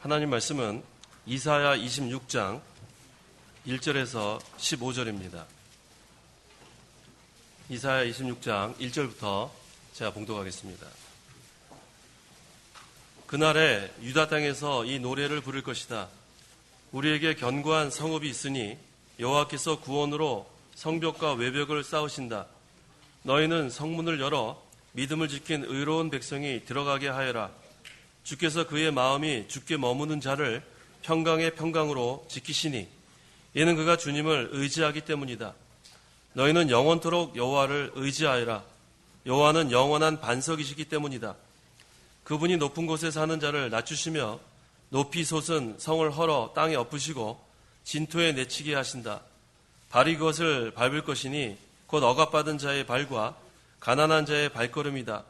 하나님 말씀은 이사야 26장 1절에서 15절입니다. 이사야 26장 1절부터 제가 봉독하겠습니다. 그날에 유다 땅에서 이 노래를 부를 것이다. 우리에게 견고한 성읍이 있으니 여호와께서 구원으로 성벽과 외벽을 쌓으신다. 너희는 성문을 열어 믿음을 지킨 의로운 백성이 들어가게 하여라. 주께서 그의 마음이 주께 머무는 자를 평강의 평강으로 지키시니 이는 그가 주님을 의지하기 때문이다. 너희는 영원토록 여호와를 의지하여라. 여호와는 영원한 반석이시기 때문이다. 그분이 높은 곳에 사는 자를 낮추시며 높이 솟은 성을 헐어 땅에 엎으시고 진토에 내치게 하신다. 발이 그것을 밟을 것이니 곧 억압받은 자의 발과 가난한 자의 발걸음이다.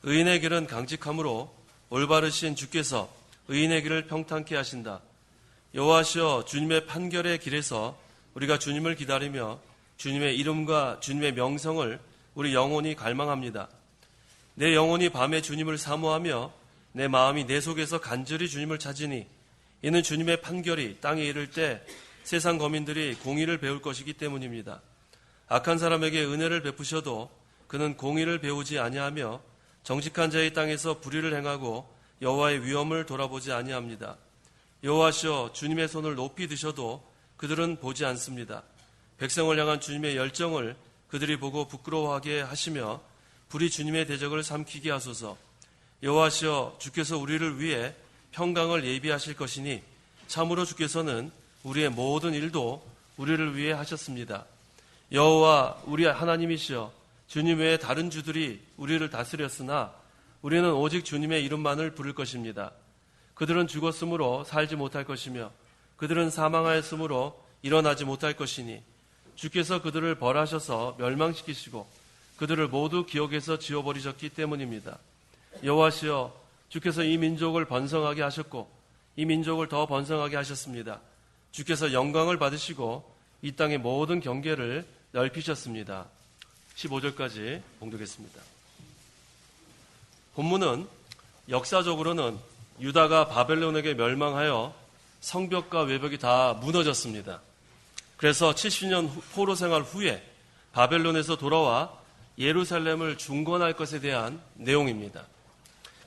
의인의 길은 강직함으로 올바르신 주께서 의인의 길을 평탄케 하신다. 여호와시여, 주님의 판결의 길에서 우리가 주님을 기다리며 주님의 이름과 주님의 명성을 우리 영혼이 갈망합니다. 내 영혼이 밤에 주님을 사모하며 내 마음이 내 속에서 간절히 주님을 찾으니 이는 주님의 판결이 땅에 이를 때 세상 거민들이 공의를 배울 것이기 때문입니다. 악한 사람에게 은혜를 베푸셔도 그는 공의를 배우지 아니하며 정직한 자의 땅에서 불의를 행하고 여호와의 위엄을 돌아보지 아니합니다. 여호와시여, 주님의 손을 높이 드셔도 그들은 보지 않습니다. 백성을 향한 주님의 열정을 그들이 보고 부끄러워하게 하시며 불이 주님의 대적을 삼키게 하소서. 여호와시여, 주께서 우리를 위해 평강을 예비하실 것이니 참으로 주께서는 우리의 모든 일도 우리를 위해 하셨습니다. 여호와 우리 하나님이시여, 주님 외에 다른 주들이 우리를 다스렸으나 우리는 오직 주님의 이름만을 부를 것입니다. 그들은 죽었으므로 살지 못할 것이며 그들은 사망하였으므로 일어나지 못할 것이니 주께서 그들을 벌하셔서 멸망시키시고 그들을 모두 기억에서 지워버리셨기 때문입니다. 여호와시여, 주께서 이 민족을 번성하게 하셨고 이 민족을 더 번성하게 하셨습니다. 주께서 영광을 받으시고 이 땅의 모든 경계를 넓히셨습니다. 15절까지 봉독했습니다. 본문은 역사적으로는 유다가 바벨론에게 멸망하여 성벽과 외벽이 다 무너졌습니다. 그래서 70년 포로 생활 후에 바벨론에서 돌아와 예루살렘을 중건할 것에 대한 내용입니다.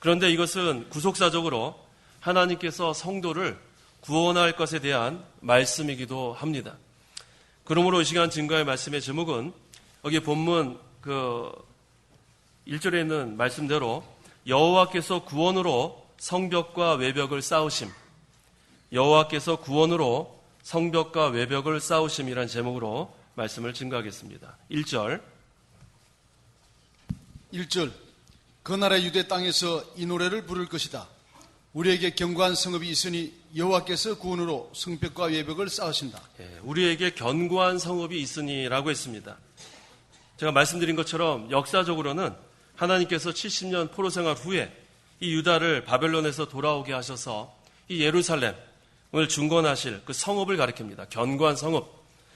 그런데 이것은 구속사적으로 하나님께서 성도를 구원할 것에 대한 말씀이기도 합니다. 그러므로 이 시간 증거의 말씀의 제목은 여기 본문 1절에 있는 말씀대로 여호와께서 구원으로 성벽과 외벽을 쌓으심, 여호와께서 구원으로 성벽과 외벽을 쌓으심이란 제목으로 말씀을 증거하겠습니다. 1절 그날의 유대 땅에서 이 노래를 부를 것이다. 우리에게 견고한 성읍이 있으니 여호와께서 구원으로 성벽과 외벽을 쌓으신다. 우리에게 견고한 성읍이 있으니라고 했습니다. 제가 말씀드린 것처럼 역사적으로는 하나님께서 70년 포로 생활 후에 이 유다를 바벨론에서 돌아오게 하셔서 이 예루살렘을 중건하실 그 성읍을 가리킵니다. 견고한 성읍.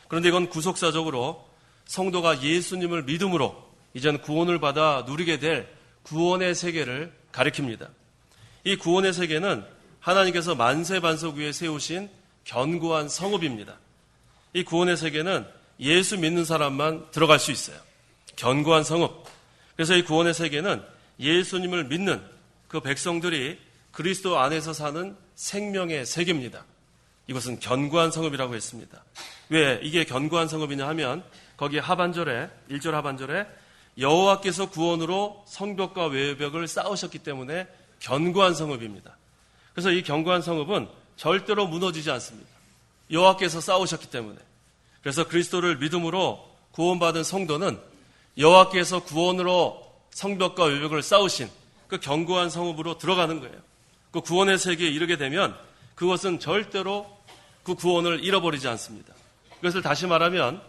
그런데 이건 구속사적으로 성도가 예수님을 믿음으로 이제는 구원을 받아 누리게 될 구원의 세계를 가리킵니다. 이 구원의 세계는 하나님께서 만세반석 위에 세우신 견고한 성읍입니다. 이 구원의 세계는 예수 믿는 사람만 들어갈 수 있어요. 견고한 성읍. 그래서 이 구원의 세계는 예수님을 믿는 그 백성들이 그리스도 안에서 사는 생명의 세계입니다. 이것은 견고한 성읍이라고 했습니다. 왜 이게 견고한 성읍이냐 하면 거기 하반절에 1절 하반절에 여호와께서 구원으로 성벽과 외벽을 쌓으셨기 때문에 견고한 성읍입니다. 그래서 이 견고한 성읍은 절대로 무너지지 않습니다. 여호와께서 쌓으셨기 때문에. 그래서 그리스도를 믿음으로 구원받은 성도는 여호와께서 구원으로 성벽과 외벽을 쌓으신 그 견고한 성읍으로 들어가는 거예요. 그 구원의 세계에 이르게 되면 그것은 절대로 그 구원을 잃어버리지 않습니다. 그것을 다시 말하면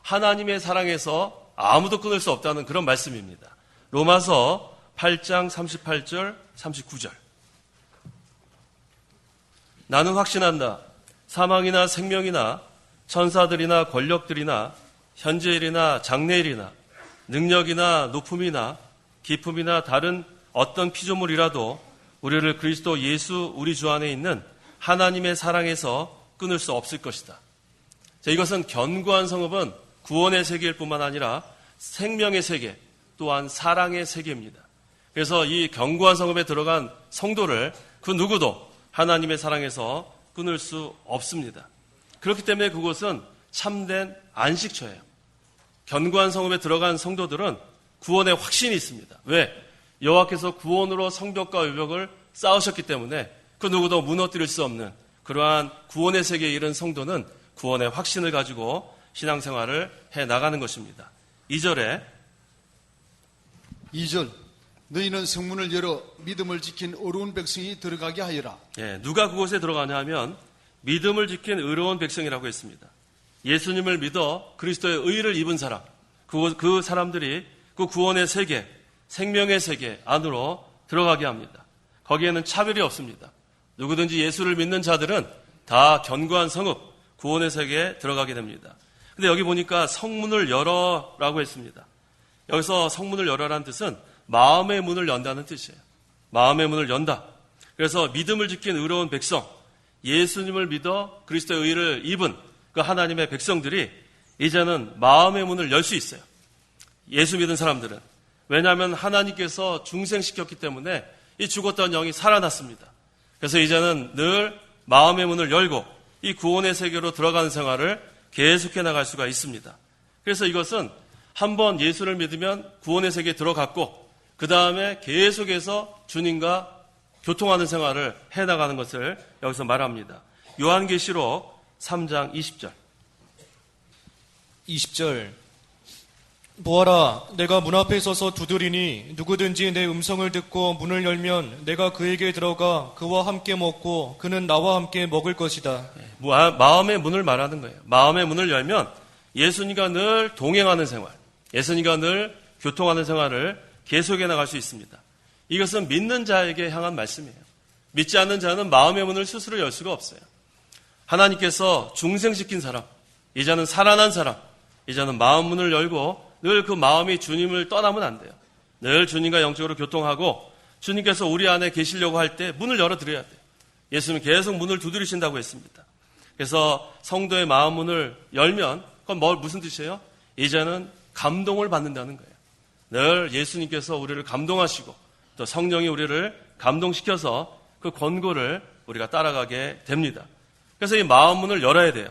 하나님의 사랑에서 아무도 끊을 수 없다는 그런 말씀입니다. 로마서 8장 38절 39절 나는 확신한다. 사망이나 생명이나 천사들이나 권력들이나 현재일이나 장래일이나 능력이나 높음이나 깊음이나 다른 어떤 피조물이라도 우리를 그리스도 예수 우리 주 안에 있는 하나님의 사랑에서 끊을 수 없을 것이다. 자, 이것은 견고한 성읍은 구원의 세계일 뿐만 아니라 생명의 세계, 또한 사랑의 세계입니다. 그래서 이 견고한 성읍에 들어간 성도를 그 누구도 하나님의 사랑에서 끊을 수 없습니다. 그렇기 때문에 그곳은 참된 안식처예요. 견고한 성읍에 들어간 성도들은 구원의 확신이 있습니다. 왜? 여호와께서 구원으로 성벽과 외벽을 쌓으셨기 때문에 그 누구도 무너뜨릴 수 없는 그러한 구원의 세계에 이른 성도는 구원의 확신을 가지고 신앙생활을 해나가는 것입니다. 2절에 2절 너희는 성문을 열어 믿음을 지킨 어려운 백성이 들어가게 하여라. 누가 그곳에 들어가냐 하면 믿음을 지킨 의로운 백성이라고 했습니다. 예수님을 믿어 그리스도의 의를 입은 사람, 그 사람들이 그 구원의 세계, 생명의 세계 안으로 들어가게 합니다. 거기에는 차별이 없습니다. 누구든지 예수를 믿는 자들은 다 견고한 성읍, 구원의 세계에 들어가게 됩니다. 근데 여기 보니까 성문을 열어라고 했습니다. 여기서 성문을 열어라는 뜻은 마음의 문을 연다는 뜻이에요. 마음의 문을 연다. 그래서 믿음을 지킨 의로운 백성, 예수님을 믿어 그리스도의 의를 입은 그 하나님의 백성들이 이제는 마음의 문을 열 수 있어요. 예수 믿은 사람들은. 왜냐하면 하나님께서 중생시켰기 때문에 이 죽었던 영이 살아났습니다. 그래서 이제는 늘 마음의 문을 열고 이 구원의 세계로 들어가는 생활을 계속해 나갈 수가 있습니다. 그래서 이것은 한번 예수를 믿으면 구원의 세계에 들어갔고 그 다음에 계속해서 주님과 교통하는 생활을 해나가는 것을 여기서 말합니다. 요한계시록 3장 20절. 20절. 보아라, 내가 문 앞에 서서 두드리니 누구든지 내 음성을 듣고 문을 열면 내가 그에게 들어가 그와 함께 먹고 그는 나와 함께 먹을 것이다. 마음의 문을 말하는 거예요. 마음의 문을 열면 예수님과 늘 동행하는 생활, 예수님과 늘 교통하는 생활을 계속해 나갈 수 있습니다. 이것은 믿는 자에게 향한 말씀이에요. 믿지 않는 자는 마음의 문을 스스로 열 수가 없어요. 하나님께서 중생시킨 사람, 이제는 살아난 사람, 이제는 마음 문을 열고 늘 그 마음이 주님을 떠나면 안 돼요. 늘 주님과 영적으로 교통하고 주님께서 우리 안에 계시려고 할 때 문을 열어드려야 돼요. 예수님은 계속 문을 두드리신다고 했습니다. 그래서 성도의 마음 문을 열면 그건 무슨 뜻이에요? 이제는 감동을 받는다는 거예요. 늘 예수님께서 우리를 감동하시고 또 성령이 우리를 감동시켜서 그 권고를 우리가 따라가게 됩니다. 그래서 이 마음 문을 열어야 돼요.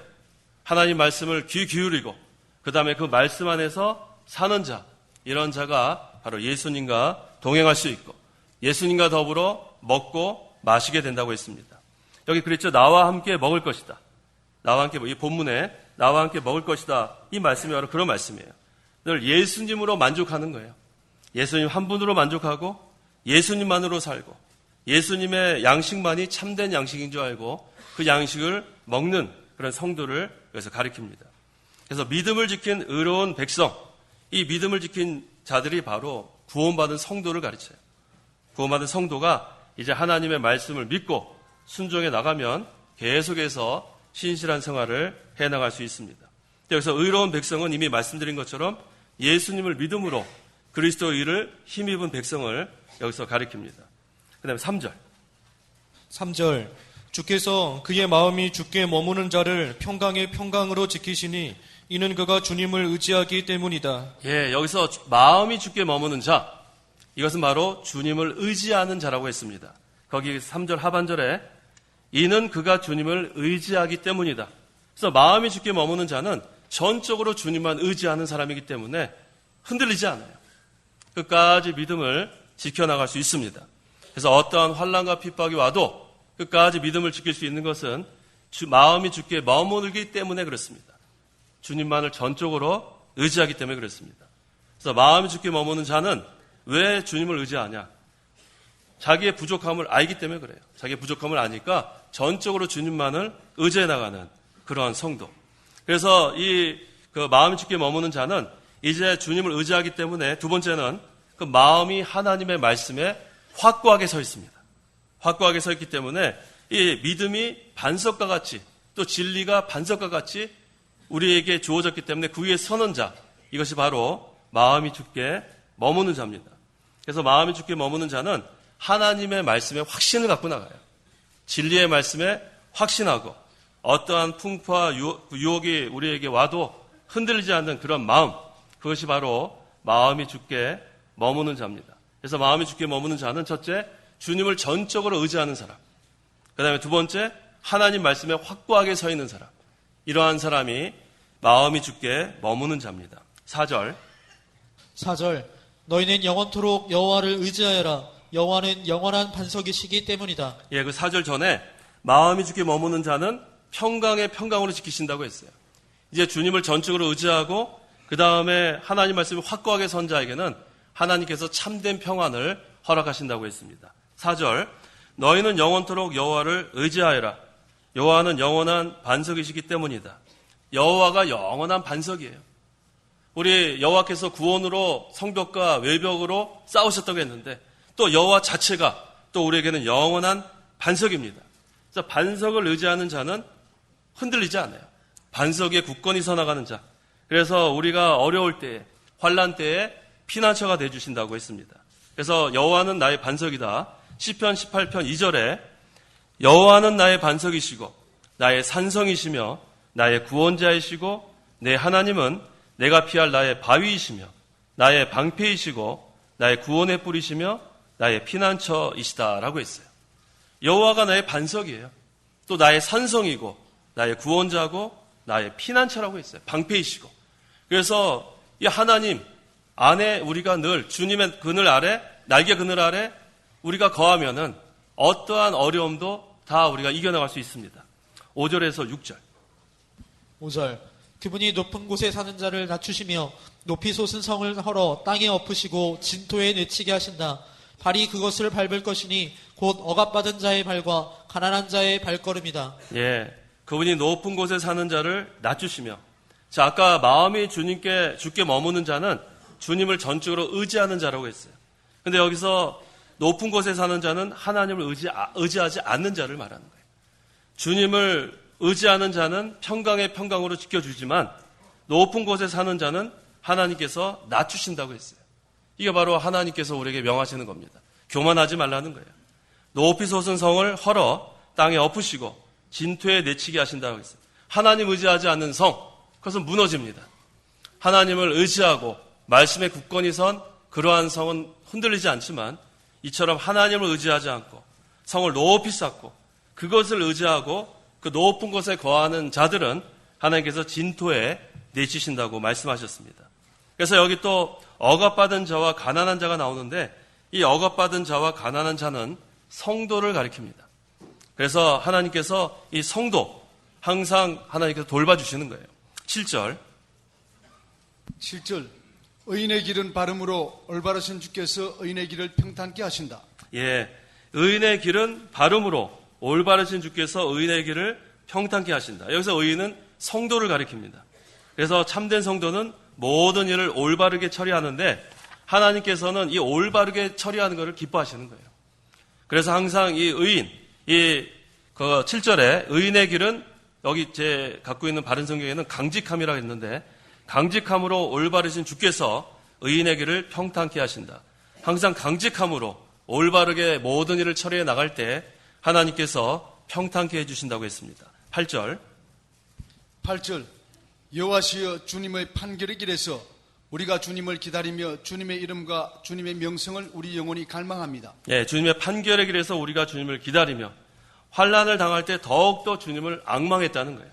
하나님 말씀을 귀 기울이고 그 다음에 그 말씀 안에서 사는 자, 이런 자가 바로 예수님과 동행할 수 있고 예수님과 더불어 먹고 마시게 된다고 했습니다. 여기 그랬죠. 나와 함께 먹을 것이다. 나와 함께, 이 본문에 나와 함께 먹을 것이다. 이 말씀이 바로 그런 말씀이에요. 늘 예수님으로 만족하는 거예요. 예수님 한 분으로 만족하고 예수님만으로 살고 예수님의 양식만이 참된 양식인 줄 알고 그 양식을 먹는 그런 성도를 여기서 가리킵니다. 그래서 믿음을 지킨 의로운 백성, 이 믿음을 지킨 자들이 바로 구원받은 성도를 가르쳐요. 구원받은 성도가 이제 하나님의 말씀을 믿고 순종해 나가면 계속해서 신실한 생활을 해나갈 수 있습니다. 여기서 의로운 백성은 이미 말씀드린 것처럼 예수님을 믿음으로 그리스도의 일을 힘입은 백성을 여기서 가리킵니다. 그 다음에 3절. 3절. 주께서 그의 마음이 주께 머무는 자를 평강의 평강으로 지키시니 이는 그가 주님을 의지하기 때문이다. 여기서 마음이 주께 머무는 자, 이것은 바로 주님을 의지하는 자라고 했습니다. 거기 3절 하반절에 이는 그가 주님을 의지하기 때문이다. 그래서 마음이 주께 머무는 자는 전적으로 주님만 의지하는 사람이기 때문에 흔들리지 않아요. 끝까지 믿음을 지켜나갈 수 있습니다. 그래서 어떠한 환난과 핍박이 와도 끝까지 믿음을 지킬 수 있는 것은 마음이 주께 머무르기 때문에 그렇습니다. 주님만을 전적으로 의지하기 때문에 그렇습니다. 그래서 마음이 주께 머무는 자는 왜 주님을 의지하냐? 자기의 부족함을 알기 때문에 그래요. 자기의 부족함을 아니까 전적으로 주님만을 의지해 나가는 그러한 성도. 그래서 그 마음이 주께 머무는 자는 이제 주님을 의지하기 때문에 두 번째는 그 마음이 하나님의 말씀에 확고하게 서 있습니다. 확고하게 서 있기 때문에 이 믿음이 반석과 같이 또 진리가 반석과 같이 우리에게 주어졌기 때문에 그 위에 서는 자, 이것이 바로 마음이 주께 머무는 자입니다. 그래서 마음이 주께 머무는 자는 하나님의 말씀에 확신을 갖고 나가요. 진리의 말씀에 확신하고 어떠한 풍파와 유혹이 우리에게 와도 흔들리지 않는 그런 마음, 그것이 바로 마음이 주께 머무는 자입니다. 그래서 마음이 주께 머무는 자는 첫째, 주님을 전적으로 의지하는 사람. 그 다음에 두 번째, 하나님 말씀에 확고하게 서 있는 사람. 이러한 사람이 마음이 주께 머무는 자입니다. 4절. 4절 너희는 영원토록 여호와를 의지하여라. 여호와는 영원한 반석이시기 때문이다. 예, 그 4절 전에 마음이 주께 머무는 자는 평강의 평강으로 지키신다고 했어요. 이제 주님을 전적으로 의지하고 그 다음에 하나님 말씀이 확고하게 선 자에게는 하나님께서 참된 평안을 허락하신다고 했습니다. 4절 너희는 영원토록 여호와를 의지하여라. 여호와는 영원한 반석이시기 때문이다. 여호와가 영원한 반석이에요. 우리 여호와께서 구원으로 성벽과 외벽으로 싸우셨다고 했는데 또 여호와 자체가 또 우리에게는 영원한 반석입니다. 그래서 반석을 의지하는 자는 흔들리지 않아요. 반석 위에 굳건히 서 나가는 자. 그래서 우리가 어려울 때에 환난 때에 피난처가 돼 주신다고 했습니다. 그래서 여호와는 나의 반석이다. 시편 18편 2절에 여호와는 나의 반석이시고 나의 산성이시며 나의 구원자이시고 내 하나님은 내가 피할 나의 바위이시며 나의 방패이시고 나의 구원의 뿌리시며 나의 피난처이시다라고 했어요. 여호와가 나의 반석이에요. 또 나의 산성이고 나의 구원자고 나의 피난처라고 했어요. 방패이시고. 그래서 이 하나님 안에 우리가 늘 주님의 그늘 아래, 날개 그늘 아래 우리가 거하면은 어떠한 어려움도 다 우리가 이겨나갈 수 있습니다. 5절에서 6절. 5절 그분이 높은 곳에 사는 자를 낮추시며 높이 솟은 성을 헐어 땅에 엎으시고 진토에 내치게 하신다. 발이 그것을 밟을 것이니 곧 억압받은 자의 발과 가난한 자의 발걸음이다. 예, 그분이 높은 곳에 사는 자를 낮추시며, 자, 아까 마음이 주께 머무는 자는 주님을 전적으로 의지하는 자라고 했어요. 근데 여기서 높은 곳에 사는 자는 하나님을 의지하지 않는 자를 말하는 거예요. 주님을 의지하는 자는 평강의 평강으로 지켜주지만 높은 곳에 사는 자는 하나님께서 낮추신다고 했어요. 이게 바로 하나님께서 우리에게 명하시는 겁니다. 교만하지 말라는 거예요. 높이 솟은 성을 헐어 땅에 엎으시고 진토에 내치게 하신다고 했어요. 하나님 의지하지 않는 성, 그것은 무너집니다. 하나님을 의지하고 말씀에 굳건히 선 그러한 성은 흔들리지 않지만 이처럼 하나님을 의지하지 않고 성을 높이 쌓고 그것을 의지하고 그 높은 곳에 거하는 자들은 하나님께서 진토에 내치신다고 말씀하셨습니다. 그래서 여기 또 억압받은 자와 가난한 자가 나오는데 이 억압받은 자와 가난한 자는 성도를 가리킵니다. 그래서 하나님께서 이 성도 항상 하나님께서 돌봐주시는 거예요. 7절 7절 의인의 길은 바름으로 올바르신 주께서 의인의 길을 평탄케 하신다. 예, 의인의 길은 바름으로 올바르신 주께서 의인의 길을 평탄케 하신다. 여기서 의인은 성도를 가리킵니다. 그래서 참된 성도는 모든 일을 올바르게 처리하는데 하나님께서는 이 올바르게 처리하는 것을 기뻐하시는 거예요. 그래서 항상 이 의인, 그 7절에 의인의 길은 여기 제 갖고 있는 바른 성경에는 강직함이라고 했는데 강직함으로 올바르신 주께서 의인의 길을 평탄케 하신다. 항상 강직함으로 올바르게 모든 일을 처리해 나갈 때 하나님께서 평탄케 해주신다고 했습니다. 8절 8절 여호와시여 주님의 판결의 길에서 우리가 주님을 기다리며 주님의 이름과 주님의 명성을 우리 영혼이 갈망합니다. 예, 주님의 판결의 길에서 우리가 주님을 기다리며 환난을 당할 때 더욱더 주님을 앙망했다는 거예요.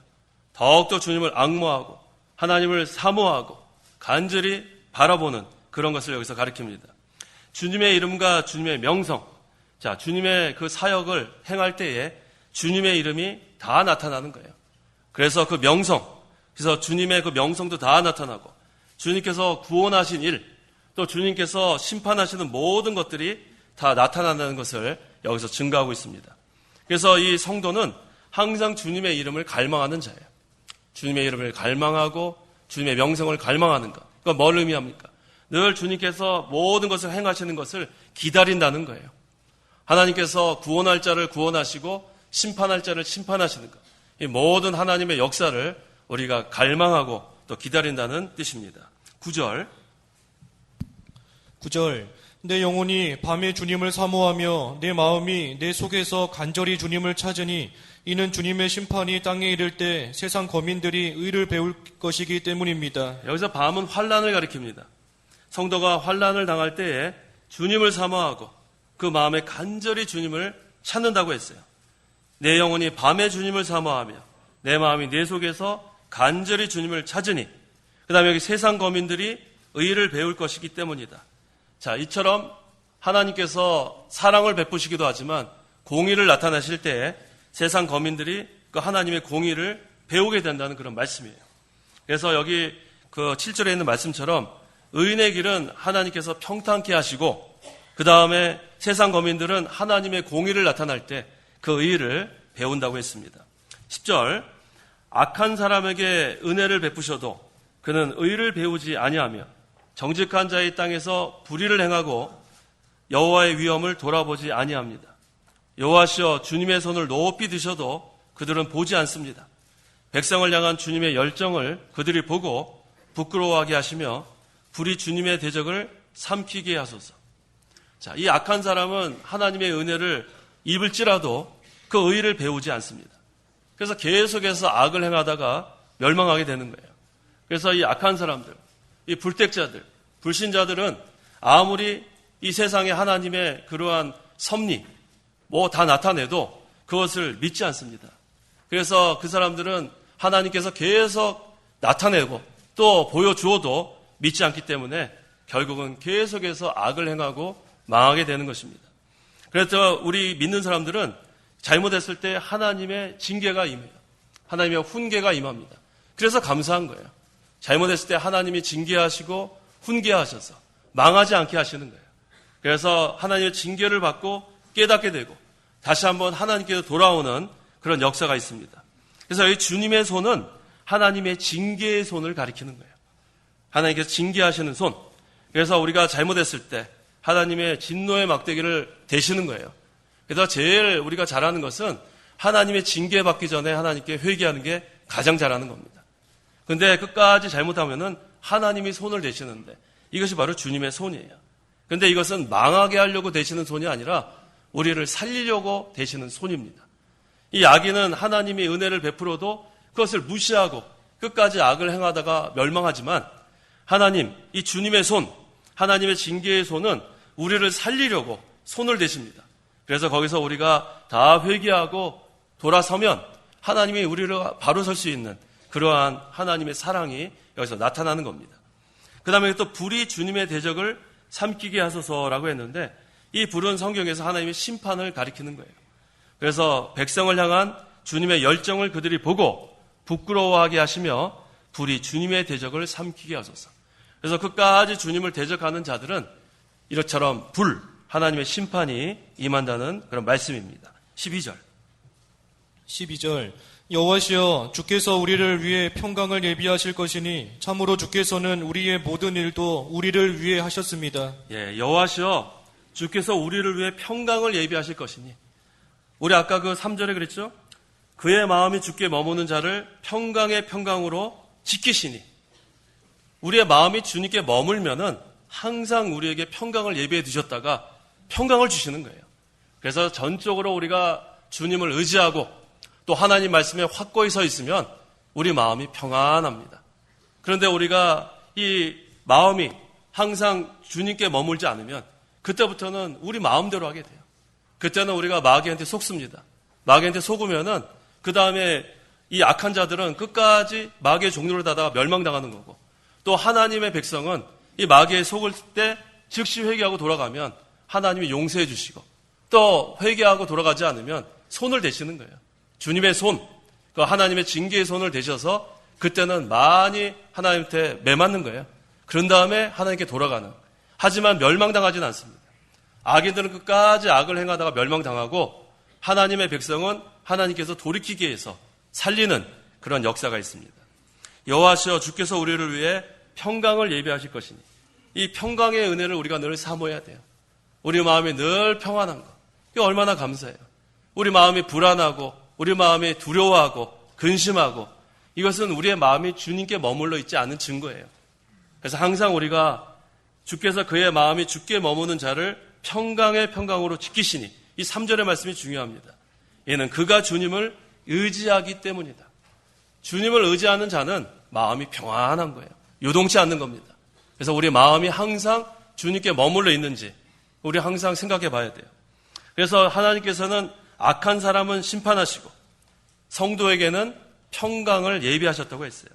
더욱더 주님을 앙모하고 하나님을 사모하고 간절히 바라보는 그런 것을 여기서 가리킵니다. 주님의 이름과 주님의 명성, 자, 주님의 그 사역을 행할 때에 주님의 이름이 다 나타나는 거예요. 그래서 그 명성, 그래서 주님의 그 명성도 다 나타나고 주님께서 구원하신 일, 또 주님께서 심판하시는 모든 것들이 다 나타난다는 것을 여기서 증거하고 있습니다. 그래서 이 성도는 항상 주님의 이름을 갈망하는 자예요. 주님의 이름을 갈망하고 주님의 명성을 갈망하는 것. 그건 뭘 의미합니까? 늘 주님께서 모든 것을 행하시는 것을 기다린다는 거예요. 하나님께서 구원할 자를 구원하시고 심판할 자를 심판하시는 것. 이 모든 하나님의 역사를 우리가 갈망하고 또 기다린다는 뜻입니다. 9절 9절 내 영혼이 밤에 주님을 사모하며 내 마음이 내 속에서 간절히 주님을 찾으니 이는 주님의 심판이 땅에 이를 때 세상 거민들이 의를 배울 것이기 때문입니다. 여기서 밤은 환란을 가리킵니다. 성도가 환란을 당할 때에 주님을 사모하고 그 마음에 간절히 주님을 찾는다고 했어요. 내 영혼이 밤에 주님을 사모하며 내 마음이 내 속에서 간절히 주님을 찾으니 그 다음에 여기 세상 거민들이 의를 배울 것이기 때문이다. 자, 이처럼 하나님께서 사랑을 베푸시기도 하지만 공의를 나타내실 때에 세상 거민들이 그 하나님의 공의를 배우게 된다는 그런 말씀이에요. 그래서 여기 그 7절에 있는 말씀처럼 의인의 길은 하나님께서 평탄케 하시고 그 다음에 세상 거민들은 하나님의 공의를 나타날 때 그 의를 배운다고 했습니다. 10절 악한 사람에게 은혜를 베푸셔도 그는 의를 배우지 아니하며 정직한 자의 땅에서 불의를 행하고 여호와의 위엄을 돌아보지 아니합니다. 여호와시여 주님의 손을 높이 드셔도 그들은 보지 않습니다. 백성을 향한 주님의 열정을 그들이 보고 부끄러워하게 하시며 불의 주님의 대적을 삼키게 하소서. 자, 이 악한 사람은 하나님의 은혜를 입을지라도 그 의를 배우지 않습니다. 그래서 계속해서 악을 행하다가 멸망하게 되는 거예요. 그래서 이 악한 사람들, 이 불택자들, 불신자들은 아무리 이 세상에 하나님의 그러한 섭리, 뭐 다 나타내도 그것을 믿지 않습니다. 그래서 그 사람들은 하나님께서 계속 나타내고 또 보여주어도 믿지 않기 때문에 결국은 계속해서 악을 행하고 망하게 되는 것입니다. 그래서 우리 믿는 사람들은 잘못했을 때 하나님의 징계가 임해요. 하나님의 훈계가 임합니다. 그래서 감사한 거예요. 잘못했을 때 하나님이 징계하시고 훈계하셔서 망하지 않게 하시는 거예요. 그래서 하나님의 징계를 받고 깨닫게 되고 다시 한번 하나님께서 돌아오는 그런 역사가 있습니다. 그래서 이 주님의 손은 하나님의 징계의 손을 가리키는 거예요. 하나님께서 징계하시는 손. 그래서 우리가 잘못했을 때 하나님의 진노의 막대기를 대시는 거예요. 그래서 제일 우리가 잘하는 것은 하나님의 징계받기 전에 하나님께 회개하는 게 가장 잘하는 겁니다. 근데 끝까지 잘못하면은 하나님이 손을 대시는데 이것이 바로 주님의 손이에요. 근데 이것은 망하게 하려고 대시는 손이 아니라 우리를 살리려고 대시는 손입니다. 이 악인은 하나님이 은혜를 베풀어도 그것을 무시하고 끝까지 악을 행하다가 멸망하지만 하나님, 이 주님의 손, 하나님의 징계의 손은 우리를 살리려고 손을 대십니다. 그래서 거기서 우리가 다 회개하고 돌아서면 하나님이 우리를 바로 설 수 있는 그러한 하나님의 사랑이 여기서 나타나는 겁니다. 그 다음에 또 불이 주님의 대적을 삼키게 하소서라고 했는데 이 불은 성경에서 하나님의 심판을 가리키는 거예요. 그래서 백성을 향한 주님의 열정을 그들이 보고 부끄러워하게 하시며 불이 주님의 대적을 삼키게 하소서. 그래서 끝까지 주님을 대적하는 자들은 이것처럼 불, 하나님의 심판이 임한다는 그런 말씀입니다. 12절. 여호와시여 주께서 우리를 위해 평강을 예비하실 것이니 참으로 주께서는 우리의 모든 일도 우리를 위해 하셨습니다. 예, 여호와시여 주께서 우리를 위해 평강을 예비하실 것이니 우리 아까 그 3절에 그랬죠? 그의 마음이 주께 머무는 자를 평강의 평강으로 지키시니 우리의 마음이 주님께 머물면은 항상 우리에게 평강을 예비해 두셨다가 평강을 주시는 거예요. 그래서 전적으로 우리가 주님을 의지하고 또 하나님 말씀에 확고히 서 있으면 우리 마음이 평안합니다. 그런데 우리가 이 마음이 항상 주님께 머물지 않으면 그때부터는 우리 마음대로 하게 돼요. 그때는 우리가 마귀한테 속습니다. 마귀한테 속으면은 그 다음에 이 악한 자들은 끝까지 마귀의 종로를 닫아 멸망당하는 거고 또 하나님의 백성은 이 마귀에 속을 때 즉시 회개하고 돌아가면 하나님이 용서해 주시고 또 회개하고 돌아가지 않으면 손을 대시는 거예요. 주님의 손, 그 하나님의 징계의 손을 대셔서 그때는 많이 하나님한테 매맞는 거예요. 그런 다음에 하나님께 돌아가는. 하지만 멸망당하지는 않습니다. 악인들은 끝까지 악을 행하다가 멸망당하고 하나님의 백성은 하나님께서 돌이키게 해서 살리는 그런 역사가 있습니다. 여호와시여 주께서 우리를 위해 평강을 예비하실 것이니 이 평강의 은혜를 우리가 늘 사모해야 돼요. 우리 마음이 늘 평안한 것. 이게 얼마나 감사해요. 우리 마음이 불안하고 우리 마음이 두려워하고 근심하고 이것은 우리의 마음이 주님께 머물러 있지 않은 증거예요. 그래서 항상 우리가 주께서 그의 마음이 주께 머무는 자를 평강의 평강으로 지키시니 이 3절의 말씀이 중요합니다. 이는 그가 주님을 의지하기 때문이다. 주님을 의지하는 자는 마음이 평안한 거예요. 요동치 않는 겁니다. 그래서 우리 마음이 항상 주님께 머물러 있는지 우리 항상 생각해 봐야 돼요. 그래서 하나님께서는 악한 사람은 심판하시고 성도에게는 평강을 예비하셨다고 했어요.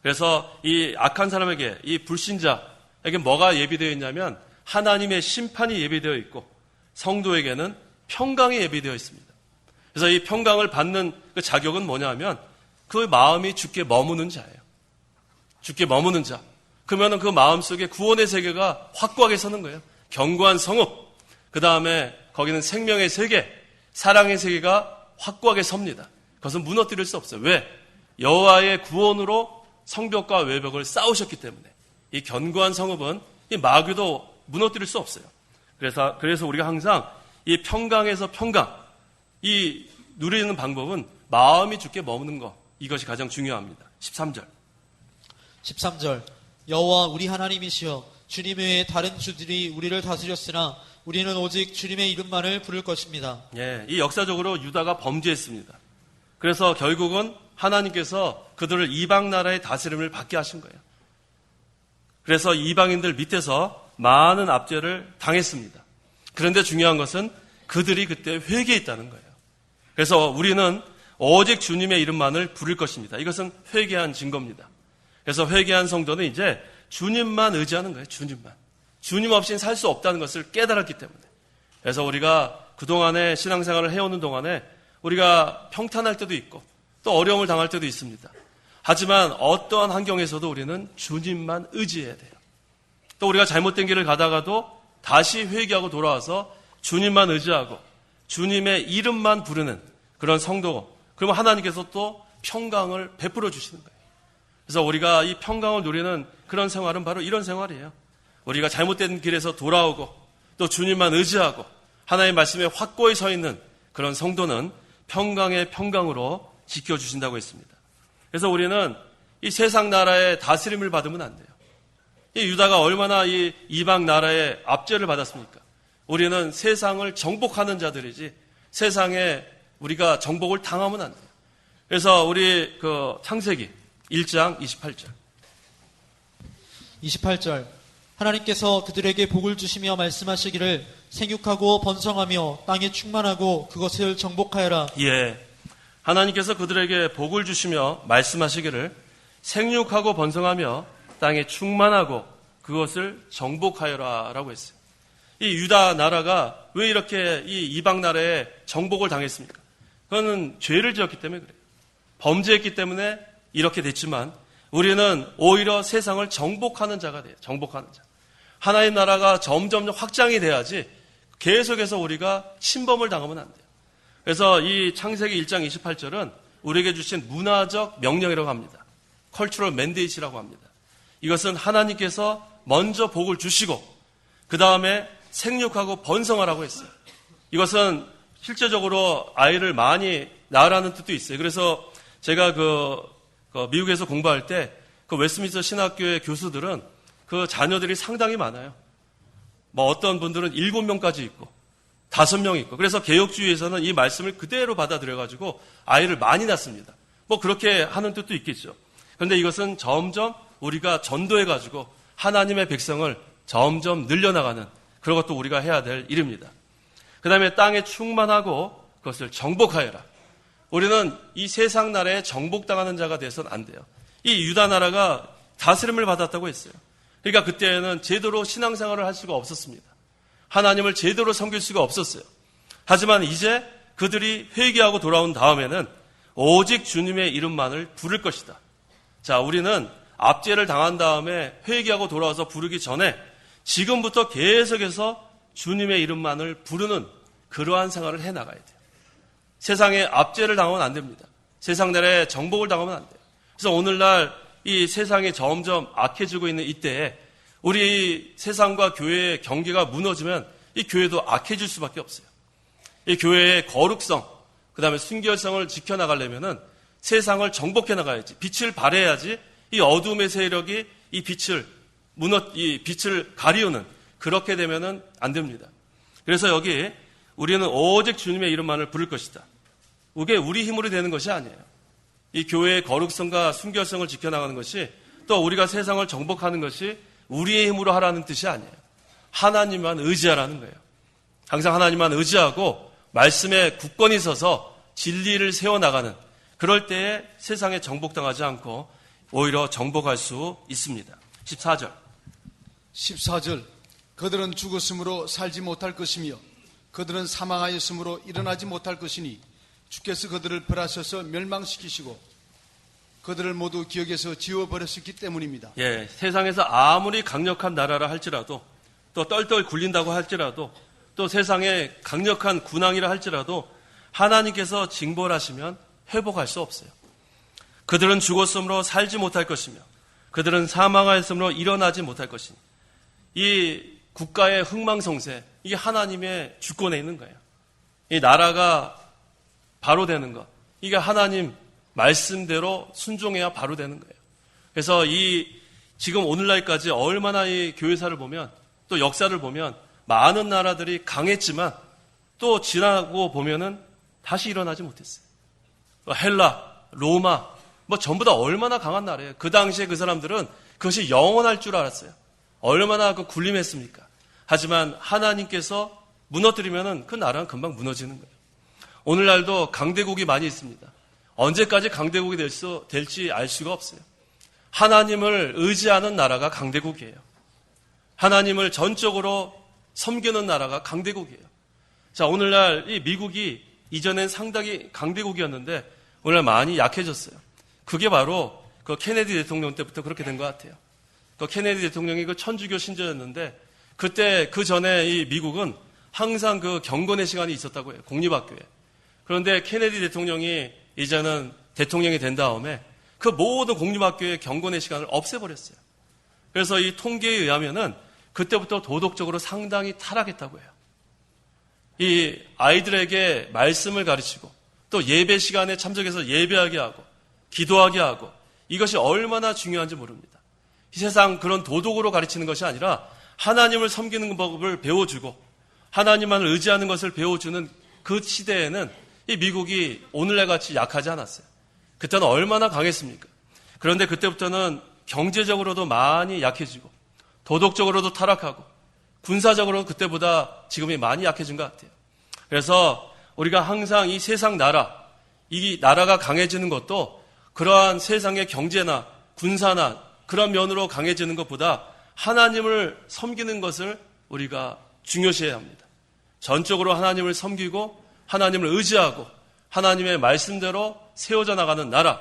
그래서 이 악한 사람에게, 이 불신자에게 뭐가 예비되어 있냐면 하나님의 심판이 예비되어 있고 성도에게는 평강이 예비되어 있습니다. 그래서 이 평강을 받는 그 자격은 뭐냐면 그 마음이 주께 머무는 자예요. 주께 머무는 자. 그러면 그 마음 속에 구원의 세계가 확고하게 서는 거예요. 견고한 성읍, 그 다음에 거기는 생명의 세계, 사랑의 세계가 확고하게 섭니다. 그것은 무너뜨릴 수 없어요. 왜? 여호와의 구원으로 성벽과 외벽을 쌓으셨기 때문에 이 견고한 성읍은 이 마귀도 무너뜨릴 수 없어요. 그래서 우리가 항상 이 평강에서 평강, 이 누리는 방법은 마음이 주께 머무는 것, 이것이 가장 중요합니다. 13절. 13절. 여호와 우리 하나님이시여 주님 외에 다른 주들이 우리를 다스렸으나 우리는 오직 주님의 이름만을 부를 것입니다. 예, 이 역사적으로 유다가 범죄했습니다. 그래서 결국은 하나님께서 그들을 이방 나라의 다스림을 받게 하신 거예요. 그래서 이방인들 밑에서 많은 압제를 당했습니다. 그런데 중요한 것은 그들이 그때 회개했다는 거예요. 그래서 우리는 오직 주님의 이름만을 부를 것입니다. 이것은 회개한 증거입니다. 그래서 회개한 성도는 이제 주님만 의지하는 거예요. 주님만. 주님 없이는 살 수 없다는 것을 깨달았기 때문에. 그래서 우리가 그동안에 신앙생활을 해오는 동안에 우리가 평탄할 때도 있고 또 어려움을 당할 때도 있습니다. 하지만 어떠한 환경에서도 우리는 주님만 의지해야 돼요. 또 우리가 잘못된 길을 가다가도 다시 회개하고 돌아와서 주님만 의지하고 주님의 이름만 부르는 그런 성도, 그러면 하나님께서 또 평강을 베풀어 주시는 거예요. 그래서 우리가 이 평강을 누리는 그런 생활은 바로 이런 생활이에요. 우리가 잘못된 길에서 돌아오고 또 주님만 의지하고 하나님의 말씀에 확고히 서 있는 그런 성도는 평강의 평강으로 지켜주신다고 했습니다. 그래서 우리는 이 세상 나라의 다스림을 받으면 안 돼요. 이 유다가 얼마나 이 이방 나라의 압제를 받았습니까? 우리는 세상을 정복하는 자들이지 세상에 우리가 정복을 당하면 안 돼요. 그래서 우리 그 창세기 1장 28절. 28절. 하나님께서 그들에게 복을 주시며 말씀하시기를 생육하고 번성하며 땅에 충만하고 그것을 정복하여라. 예. 하나님께서 그들에게 복을 주시며 말씀하시기를 생육하고 번성하며 땅에 충만하고 그것을 정복하여라 라고 했어요. 이 유다 나라가 왜 이렇게 이 이방 나라에 정복을 당했습니까? 그거는 죄를 지었기 때문에 그래요. 범죄했기 때문에 이렇게 됐지만 우리는 오히려 세상을 정복하는 자가 돼요. 정복하는 자. 하나님 나라가 점점 확장이 돼야지 계속해서 우리가 침범을 당하면 안 돼요. 그래서 이 창세기 1장 28절은 우리에게 주신 문화적 명령이라고 합니다. 컬처럴 맨데이트라고 합니다. 이것은 하나님께서 먼저 복을 주시고 그 다음에 생육하고 번성하라고 했어요. 이것은 실제적으로 아이를 많이 낳으라는 뜻도 있어요. 그래서 제가 미국에서 공부할 때 그 웨스트민스터 신학교의 교수들은 그 자녀들이 상당히 많아요. 뭐 어떤 분들은 7명까지 있고 5명 있고. 그래서 개혁주의에서는 이 말씀을 그대로 받아들여가지고 아이를 많이 낳습니다. 뭐 그렇게 하는 뜻도 있겠죠. 그런데 이것은 점점 우리가 전도해가지고 하나님의 백성을 점점 늘려나가는 그런 것도 우리가 해야 될 일입니다. 그 다음에 땅에 충만하고 그것을 정복하여라. 우리는 이 세상 나라에 정복당하는 자가 돼서는 안 돼요. 이 유다 나라가 다스림을 받았다고 했어요. 그러니까 그때는 제대로 신앙생활을 할 수가 없었습니다. 하나님을 제대로 섬길 수가 없었어요. 하지만 이제 그들이 회개하고 돌아온 다음에는 오직 주님의 이름만을 부를 것이다. 자, 우리는 압제를 당한 다음에 회개하고 돌아와서 부르기 전에 지금부터 계속해서 주님의 이름만을 부르는 그러한 생활을 해나가야 돼요. 세상에 압제를 당하면 안 됩니다. 세상 나라에 정복을 당하면 안 돼요. 그래서 오늘날 이 세상이 점점 악해지고 있는 이때에 우리 세상과 교회의 경계가 무너지면 이 교회도 악해질 수밖에 없어요. 이 교회의 거룩성, 그 다음에 순결성을 지켜나가려면은 세상을 정복해 나가야지. 빛을 발해야지 이 어둠의 세력이 이 빛을 가리우는 그렇게 되면은 안 됩니다. 그래서 여기 우리는 오직 주님의 이름만을 부를 것이다. 그게 우리 힘으로 되는 것이 아니에요. 이 교회의 거룩성과 순결성을 지켜나가는 것이, 또 우리가 세상을 정복하는 것이 우리의 힘으로 하라는 뜻이 아니에요. 하나님만 의지하라는 거예요. 항상 하나님만 의지하고 말씀에 굳건히 서서 진리를 세워나가는, 그럴 때에 세상에 정복당하지 않고 오히려 정복할 수 있습니다. 14절. 14절. 그들은 죽었으므로 살지 못할 것이며 그들은 사망하였으므로 일어나지 못할 것이니 주께서 그들을 벌하셔서 멸망시키시고 그들을 모두 기억에서 지워버렸기 때문입니다. 예, 세상에서 아무리 강력한 나라라 할지라도, 또 떨떨 굴린다고 할지라도, 또 세상에 강력한 군왕이라 할지라도 하나님께서 징벌하시면 회복할 수 없어요. 그들은 죽었으므로 살지 못할 것이며 그들은 사망하였으므로 일어나지 못할 것이니, 이 국가의 흥망성쇠, 이게 하나님의 주권에 있는 거예요. 이 나라가 바로 되는 것, 이게 하나님 말씀대로 순종해야 바로 되는 거예요. 그래서 지금 오늘날까지 얼마나 이 교회사를 보면, 또 역사를 보면 많은 나라들이 강했지만 또 지나고 보면은 다시 일어나지 못했어요. 헬라, 로마, 전부 다 얼마나 강한 나라예요. 그 당시에 그 사람들은 그것이 영원할 줄 알았어요. 얼마나 군림했습니까? 하지만 하나님께서 무너뜨리면은 그 나라는 금방 무너지는 거예요. 오늘날도 강대국이 많이 있습니다. 언제까지 강대국이 될지 알 수가 없어요. 하나님을 의지하는 나라가 강대국이에요. 하나님을 전적으로 섬기는 나라가 강대국이에요. 자, 오늘날 이 미국이 이전엔 상당히 강대국이었는데 오늘 많이 약해졌어요. 그게 바로 그 케네디 대통령 때부터 그렇게 된 것 같아요. 그 케네디 대통령이 그 천주교 신자였는데, 그때 그 전에 이 미국은 항상 그 경건의 시간이 있었다고 해요. 공립학교에. 그런데 케네디 대통령이 이제는 대통령이 된 다음에 그 모든 공립학교의 경건의 시간을 없애버렸어요. 그래서 이 통계에 의하면은 그때부터 도덕적으로 상당히 타락했다고 해요. 이 아이들에게 말씀을 가르치고 또 예배 시간에 참석해서 예배하게 하고 기도하게 하고, 이것이 얼마나 중요한지 모릅니다. 이 세상 그런 도덕으로 가르치는 것이 아니라 하나님을 섬기는 법을 배워주고 하나님만을 의지하는 것을 배워주는 그 시대에는 이 미국이 오늘날 같이 약하지 않았어요. 그때는 얼마나 강했습니까? 그런데 그때부터는 경제적으로도 많이 약해지고 도덕적으로도 타락하고 군사적으로 그때보다 지금이 많이 약해진 것 같아요. 그래서 우리가 항상 이 세상 나라, 이 나라가 강해지는 것도 그러한 세상의 경제나 군사나 그런 면으로 강해지는 것보다 하나님을 섬기는 것을 우리가 중요시해야 합니다. 전적으로 하나님을 섬기고 하나님을 의지하고 하나님의 말씀대로 세워져 나가는 나라.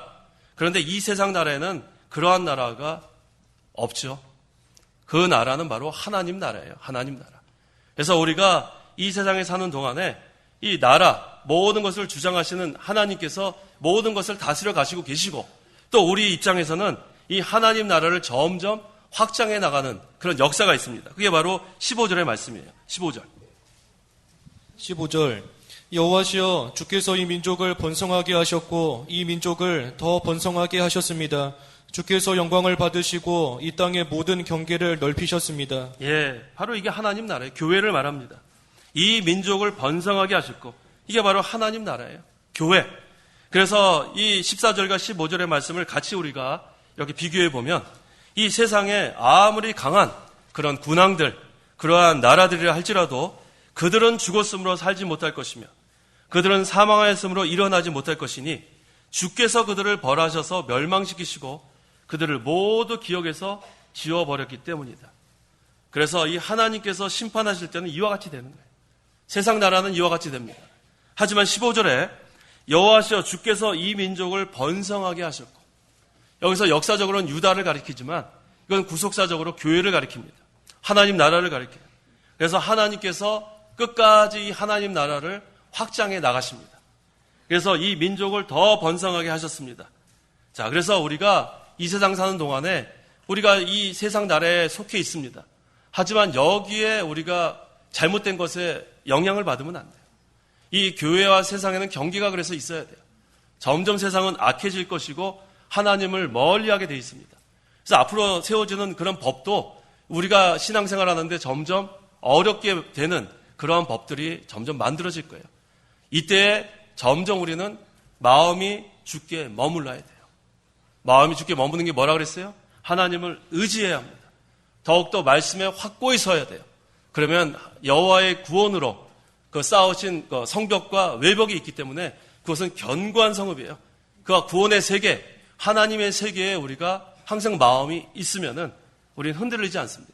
그런데 이 세상 나라에는 그러한 나라가 없죠. 그 나라는 바로 하나님 나라예요. 하나님 나라. 그래서 우리가 이 세상에 사는 동안에 이 나라, 모든 것을 주장하시는 하나님께서 모든 것을 다스려 가시고 계시고, 또 우리 입장에서는 이 하나님 나라를 점점 확장해 나가는 그런 역사가 있습니다. 그게 바로 15절의 말씀이에요. 15절. 15절. 여호와시여, 주께서 이 민족을 번성하게 하셨고 이 민족을 더 번성하게 하셨습니다. 주께서 영광을 받으시고 이 땅의 모든 경계를 넓히셨습니다. 예, 바로 이게 하나님 나라예요. 교회를 말합니다. 이 민족을 번성하게 하셨고, 이게 바로 하나님 나라예요. 교회. 그래서 이 14절과 15절의 말씀을 같이 우리가 이렇게 비교해 보면, 이 세상에 아무리 강한 그런 군왕들, 그러한 나라들이라 할지라도 그들은 죽었으므로 살지 못할 것이며 그들은 사망하였으므로 일어나지 못할 것이니 주께서 그들을 벌하셔서 멸망시키시고 그들을 모두 기억에서 지워버렸기 때문이다. 그래서 이 하나님께서 심판하실 때는 이와 같이 되는 거예요. 세상 나라는 이와 같이 됩니다. 하지만 15절에 여호와시여, 주께서 이 민족을 번성하게 하셨고, 여기서 역사적으로는 유다를 가리키지만 이건 구속사적으로 교회를 가리킵니다. 하나님 나라를 가리켜요. 그래서 하나님께서 끝까지 이 하나님 나라를 확장해 나가십니다. 그래서 이 민족을 더 번성하게 하셨습니다. 자, 그래서 우리가 이 세상 사는 동안에 우리가 이 세상 나라에 속해 있습니다. 하지만 여기에 우리가 잘못된 것에 영향을 받으면 안 돼요. 이 교회와 세상에는 경계가 그래서 있어야 돼요. 점점 세상은 악해질 것이고 하나님을 멀리하게 돼 있습니다. 그래서 앞으로 세워지는 그런 법도 우리가 신앙생활하는데 점점 어렵게 되는 그러한 법들이 점점 만들어질 거예요. 이때 점점 우리는 마음이 주께 머물러야 돼요. 마음이 주께 머무는 게 뭐라 그랬어요? 하나님을 의지해야 합니다. 더욱더 말씀에 확고히 서야 돼요. 그러면 여호와의 구원으로 그 쌓으신 그 성벽과 외벽이 있기 때문에 그것은 견고한 성읍이에요. 그 구원의 세계, 하나님의 세계에 우리가 항상 마음이 있으면은 우리는 흔들리지 않습니다.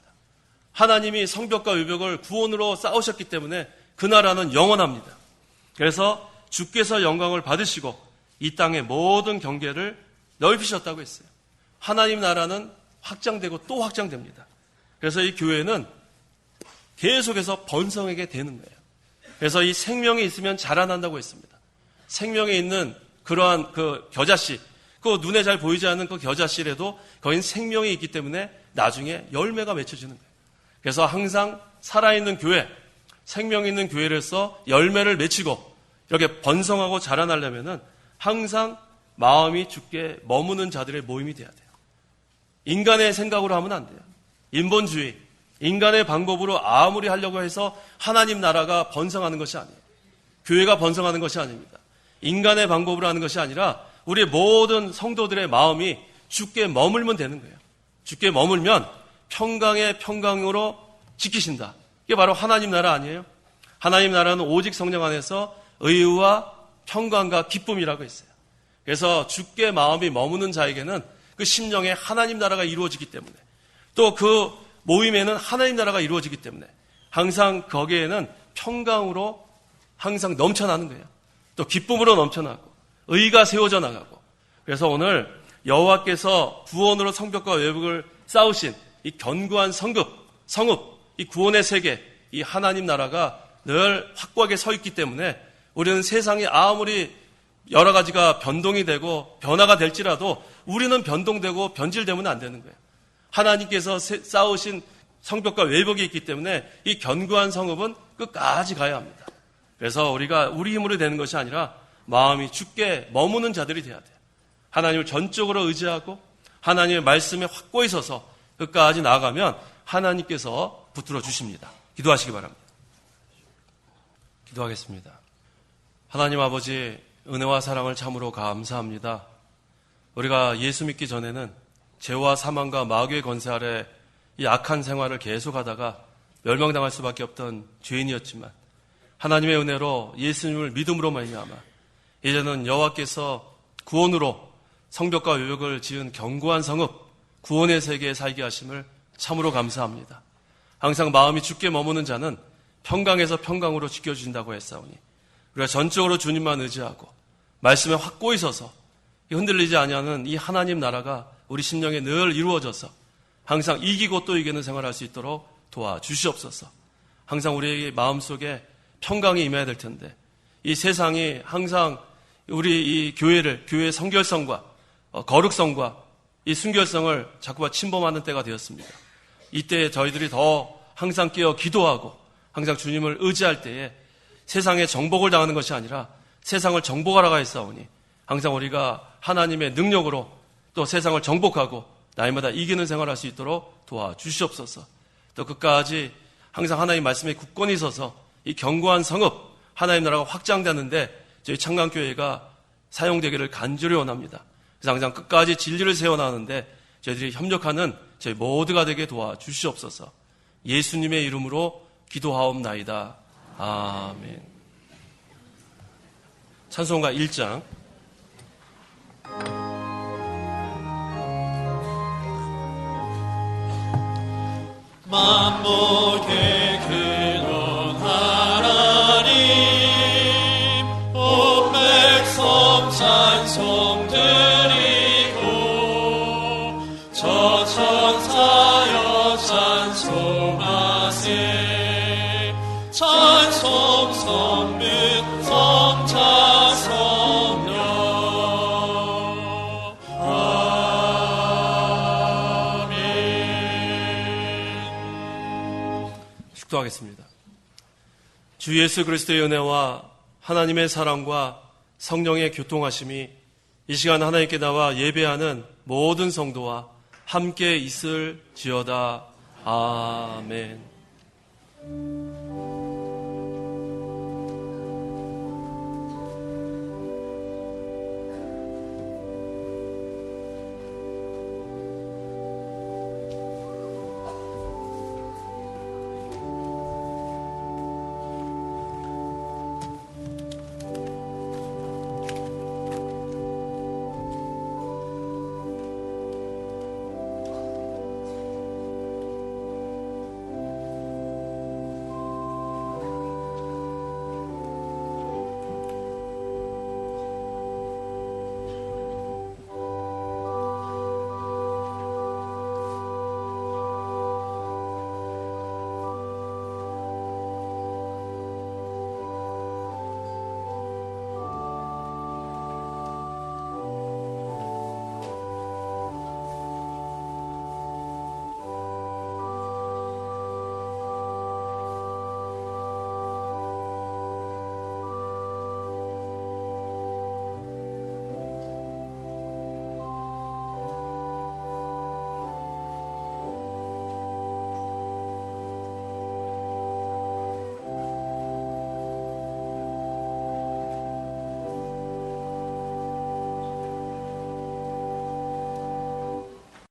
하나님이 성벽과 외벽을 구원으로 쌓으셨기 때문에 그 나라는 영원합니다. 그래서 주께서 영광을 받으시고 이 땅의 모든 경계를 넓히셨다고 했어요. 하나님 나라는 확장되고 또 확장됩니다. 그래서 이 교회는 계속해서 번성하게 되는 거예요. 그래서 이 생명이 있으면 자라난다고 했습니다. 생명에 있는 그러한 그 겨자씨, 그 눈에 잘 보이지 않는 그 겨자씨라도 거긴 생명이 있기 때문에 나중에 열매가 맺혀지는 거예요. 그래서 항상 살아있는 교회, 생명 있는 교회로서 열매를 맺히고 이렇게 번성하고 자라나려면은 항상 마음이 주께 머무는 자들의 모임이 돼야 돼요. 인간의 생각으로 하면 안 돼요. 인본주의, 인간의 방법으로 아무리 하려고 해서 하나님 나라가 번성하는 것이 아니에요. 교회가 번성하는 것이 아닙니다. 인간의 방법으로 하는 것이 아니라 우리 모든 성도들의 마음이 주께 머물면 되는 거예요. 주께 머물면 평강의 평강으로 지키신다. 이게 바로 하나님 나라 아니에요? 하나님 나라는 오직 성령 안에서 의와 평강과 기쁨이라고 했어요. 그래서 주께 마음이 머무는 자에게는 그 심령에 하나님 나라가 이루어지기 때문에 또 그 모임에는 하나님 나라가 이루어지기 때문에 항상 거기에는 평강으로 항상 넘쳐나는 거예요. 또 기쁨으로 넘쳐나고 의가 세워져 나가고 그래서 오늘 여호와께서 구원으로 성벽과 외벽을 쌓으신 이 견고한 성읍, 이 구원의 세계, 이 하나님 나라가 늘 확고하게 서 있기 때문에 우리는 세상이 아무리 여러 가지가 변동이 되고 변화가 될지라도 우리는 변동되고 변질되면 안 되는 거예요. 하나님께서 쌓으신 성벽과 외벽이 있기 때문에 이 견고한 성읍은 끝까지 가야 합니다. 그래서 우리가 우리 힘으로 되는 것이 아니라 마음이 주께 머무는 자들이 돼야 돼요. 하나님을 전적으로 의지하고 하나님의 말씀에 확고히 서서 끝까지 나아가면 하나님께서 붙들어 주십니다. 기도하시기 바랍니다. 기도하겠습니다. 하나님 아버지, 은혜와 사랑을 참으로 감사합니다. 우리가 예수 믿기 전에는 죄와 사망과 마귀의 권세 아래 이 악한 생활을 계속하다가 멸망당할 수밖에 없던 죄인이었지만 하나님의 은혜로 예수님을 믿음으로 말미암아 이제는 여호와께서 구원으로 성벽과 외벽을 지은 견고한 성읍, 구원의 세계에 살게 하심을 참으로 감사합니다. 항상 마음이 주께 머무는 자는 평강에서 평강으로 지켜주신다고 했사오니 우리가 전적으로 주님만 의지하고 말씀에 확고히 서서 흔들리지 아니하는 이 하나님 나라가 우리 심령에 늘 이루어져서 항상 이기고 또 이기는 생활을 할 수 있도록 도와주시옵소서. 항상 우리의 마음속에 평강이 임해야 될 텐데 이 세상이 항상 우리 이 교회의 성결성과 거룩성과 이 순결성을 자꾸만 침범하는 때가 되었습니다. 이때 저희들이 더 항상 깨어 기도하고 항상 주님을 의지할 때에 세상에 정복을 당하는 것이 아니라 세상을 정복하라고 했사오니 항상 우리가 하나님의 능력으로 또 세상을 정복하고 날마다 이기는 생활을 할 수 있도록 도와주시옵소서. 또 끝까지 항상 하나님 말씀에 굳건히 서서 이 견고한 성읍 하나님 나라가 확장되는데 저희 창강교회가 사용되기를 간절히 원합니다. 그래서 항상 끝까지 진리를 세워나가는데 저희들이 협력하는 저희 모두가 되게 도와주시옵소서. 예수님의 이름으로 기도하옵나이다. 아멘. 찬송가 1장 만복의 근원 하나님 온 백성 찬송 드리고 저 천사여 찬송하세 찬송 성문 성자 성령 축도하겠습니다. 주 예수 그리스도의 은혜와 하나님의 사랑과 성령의 교통하심이 이 시간 하나님께 나와 예배하는 모든 성도와 함께 있을지어다. 아멘.